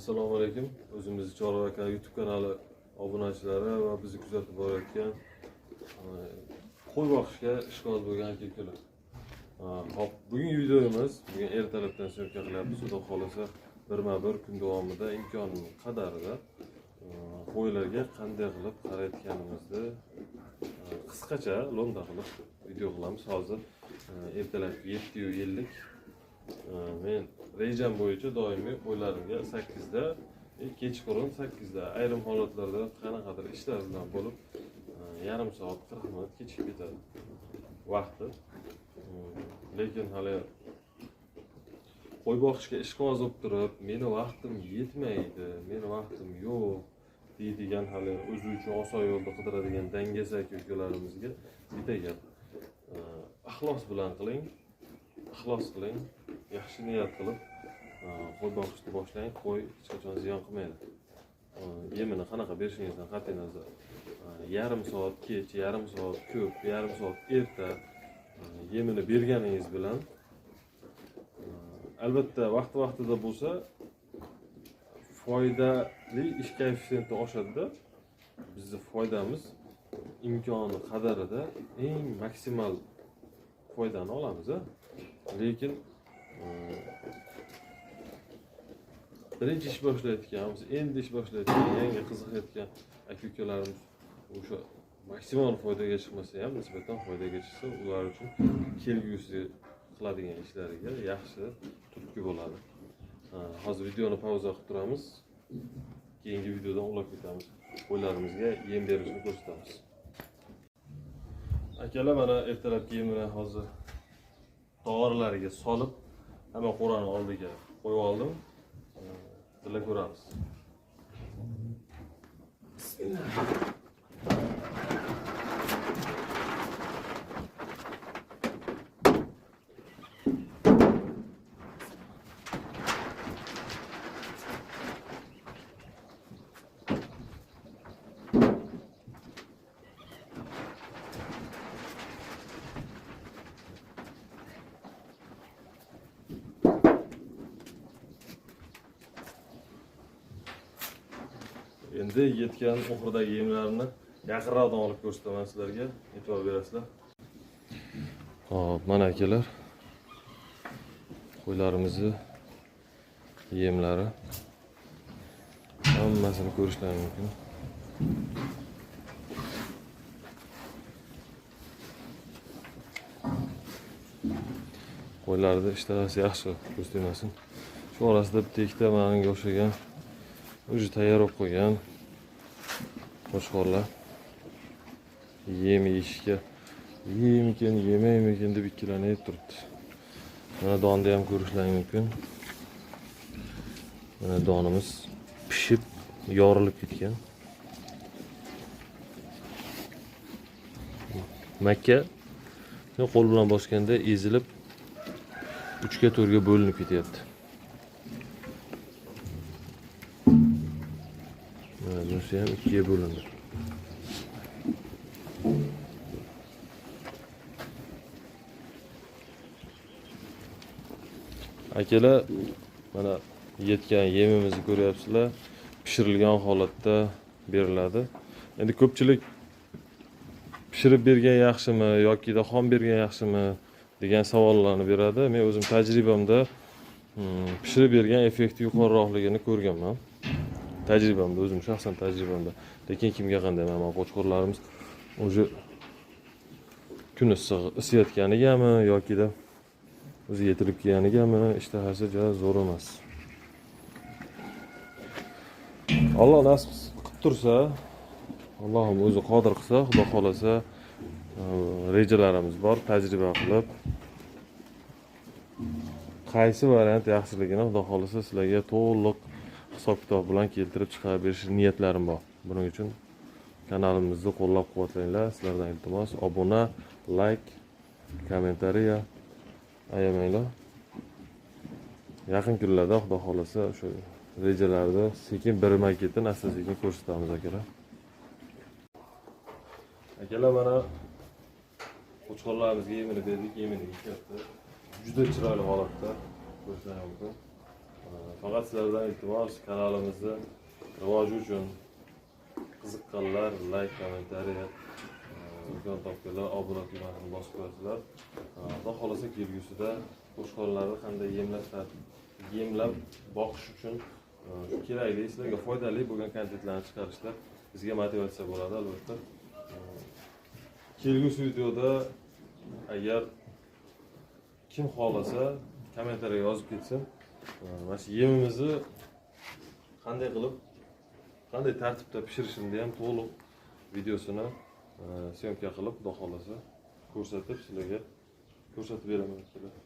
Assalomu alaykum. O'zimiz Chorva aka YouTube kanali obunachilari va bizni kuzatib borayotgan qo'y boqishga ishqiboz bo'lgan aka-ukalar. Hop, bugungi videomiz bugun ertalabdan syomka qilyapmiz. Xudo xolasa birma-bir kun davomida imkonim qadarida qo'ylarga qanday qilib qarayotganimizni qisqacha lo'nda qilib video qilamiz. Hozir ertalab 7:50. Men rejam bo'yicha doimiy qo'ylarimga 8da, kechqurun 8da, ayrim holatlarda qanaqadir ishlar bilan bo'lib yarim soat 40 minut kechib ketadi vaqti. Lekin hali qo'y boqishga ishqiboz bo'lib turib, meni vaqtim yetmaydi, meni vaqtim yo'q deydigan hali o'zi uchun oson yo'lni qidiradigan dangasa aka-ukalarimizga bitta gap. Ixlos bilan qiling, ixlos qiling, yaxshi niyat qilib qo'y boqishni boshlang. Qo'y hech qachon ziyon qilmaydi. Yemini qanaqa berishingizdan qat'iy nazar, yarim soat kech, yarim soat ko'p, yarim soat erta yemini berganingiz bilan albatta vaqti-vaqtida bo'lsa foydali ish koeffitsiyenti oshadi-da. Bizning foydamiz imkoni qadarida eng maksimal foydani olamiz. Lekin birinchi ish boshlayotganmiz, endi ish boshlayotgan, yangi qiziqayotgan aka-ukalarimiz o'sha maksimal foydaga chiqmasa ham nisbatan foydaga chiqsa, ular uchun kelgusi qiladigan ishlariga yaxshi turtki bo'ladi. Hozir videoni pauza qilib turamiz. Keyingi videodan ulab ketamiz. Qo'ylarimizga yem berishni ko'rsatamiz. Akalar, mana ertalabki yemini hozir tog'orlariga solib, hamma qo'rani oldiga qo'yib oldim. Birga ko'ramiz. Endi yetgan oxirdagi yemlarni yaqinroqdan olib ko'rsataman sizlarga, e'tibor berasizlar. Hop, mana akalar, qo'ylarimizni yemlari hammasini ko'rishlaring mumkin. Qo'ylarda ishtarasi yaxshi, ko'z tegmasin. Shu orasida bitta ikkita menga o'xshagan o'zi tayyor bo'lib qo'ygan qo'shqorlar yem yeyishga yeymikin, yemaymikin deb ikkilanib turibdi. Mana donni ham ko'rishlaring mumkin. Mana donimiz pishib, yorilib ketgan. Makka qo'l bilan bosganda ezilib 3 ga 4 ga bo'linib ketyapti. Bunisi ham 2 ga bo'lindi. Akalar, mana yetgan yemimizni ko'ryapsizlar. Pishirilgan holatda beriladi. Endi ko'pchilik pishirib bergan yaxshimi yoki xom bergan yaxshimi degan savollarni beradi. Men o'zim tajribamda pishirib bergan effekti yuqoriroqligini ko'rganman. Tajribamda, o'zim shaxsan tajribamda. Lekin kimga qanday, mana qo'chqorlarimiz o'zi kun isiyotganigami yoki da o'zi yetilib kelganigami ishtahasi juda zo'r emas. Alloh nasib qilib tursa, Allohim o'zi qodir qilsa, xudo xolasa rejalarimiz bor, tajriba qilib qaysi variant yaxshiligini xudo xolasa sizlarga to'liq hisob-kitob bilan keltirib chiqarib berish niyatlarim bor. Buning uchun kanalimizni qo'llab-quvvatlanglar. Sizlardan iltimos obuna, like, kommentariya ayamanglar. Yaqin kunlarda xudo xolasa o'sha rejalarda sekin birma-ketin asta-sekin ko'rsatamiz akalar. Akalar, mana qo'chqorlarimizga yemini berdik, yemini yeyapti. Juda chiroyli holatda ko'rsatamiz mumkin. Faqat sizlardan iltimos, kanalimizni rivoji uchun qiziqqanlar like, kommentariya, imkon topganlar obuna tugmasini bosib qo'yasizlar. Xudo xolasa kelgusida qo'shqonlarni qanday yemlab boqish uchun kerakli, sizlarga foydali bo'lgan kontentlarni chiqarishlar bizga motivatsiya bo'ladi albatta. Kelgusi videoda agar kim xohlasa kommentariyaga yozib ketsin. Mana shu yemimizni qanday qilib, qanday tartibda pishirishimni ham to'liq videosini syomka qilib, xudo xolasa ko'rsatib sizlarga ko'rsatib beraman.